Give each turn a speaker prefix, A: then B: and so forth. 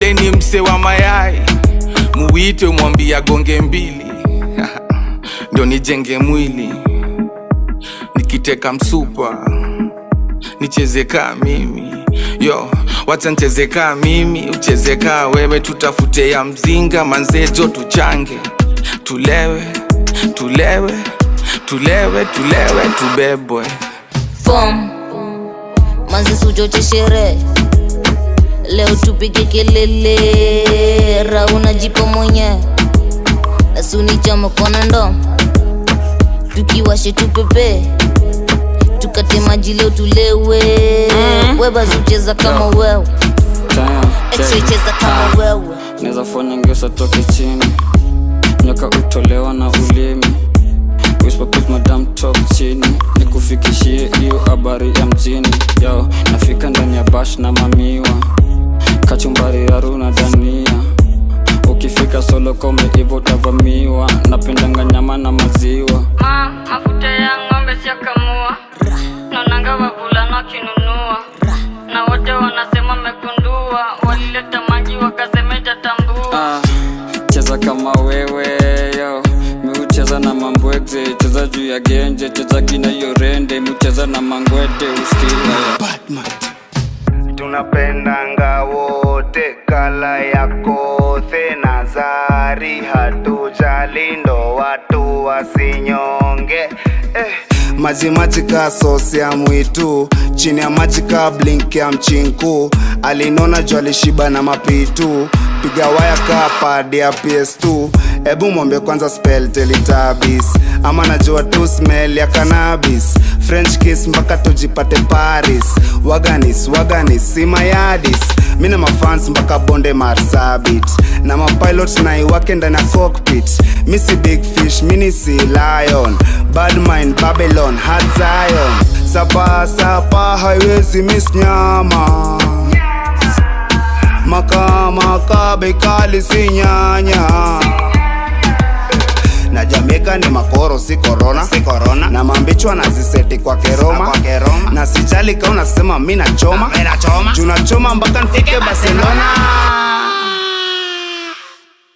A: ule ni mse wa mayai, muwite mwambia gonge mbili ndio nijenge mwili. Nikiteka msupa nicheze kaa mimi, yo wacha nicheze kaa mimi, ucheze kaa wewe, tutafute ya mzinga manzejo, tuchange tulewe tulewe tulewe tulewe tubebwe
B: Form manzi sujote sherehe, leo tupige kelele, rauna jipo mwenye nasuni chama kona ndo, tukiwashe tupepe, tukate maji leo tulewe. Weba zucheza kama wewe, X-ray cheza kama wewe.
C: Neza fanya ngesa toke chini, nyoka utolewa na ulimi. Whisper put madam talk chini, nikufikishie iyo habari ya mjini. Yo, nafika ndani ya bash na mamiwa, kachumbari ya runa dania. Ukifika solo kome ivo utavamiwa, napendanga nyama na maziwa.
D: Mafuta ya ng'ombe siakamua, naonanga wavulana wakinunua, na wote wanasema mekundua, walileta maji wakasemeja tambua.
C: Cheza kama wewe yo, miucheza na mambweze, cheza juu ya genje, cheza gina yorende, miucheza na mangwete usikia.
E: Tunapendanga wote kala ya kothe na zari, hatujali ndo watu wasinyonge. Maji maji ka sosi ya mwitu, chini ya maji ka blink ya mchinku. Alinona jua alishiba na mapitu, piga waya ka pad ya PS2. Ebu mwambie kwanza spell Teletubbies, ama najua tu smell ya cannabis. French kiss mpaka tujipate Paris, waganis waganis si mayadis. Mina mafans mpaka bonde Marsabit, na mapilot na iwake ndani ya cockpit. Misi big fish, mini sea lion, bad mind Babylon, hard Zion. Sapa sapa haiwezi miss nyama, maka bekali si nyanya. Na Jamaica ni makoro si corona, na mambichwa naziseti kwa keroma. Na sijali ka unasema mina choma, juna choma mpaka nifike Barcelona.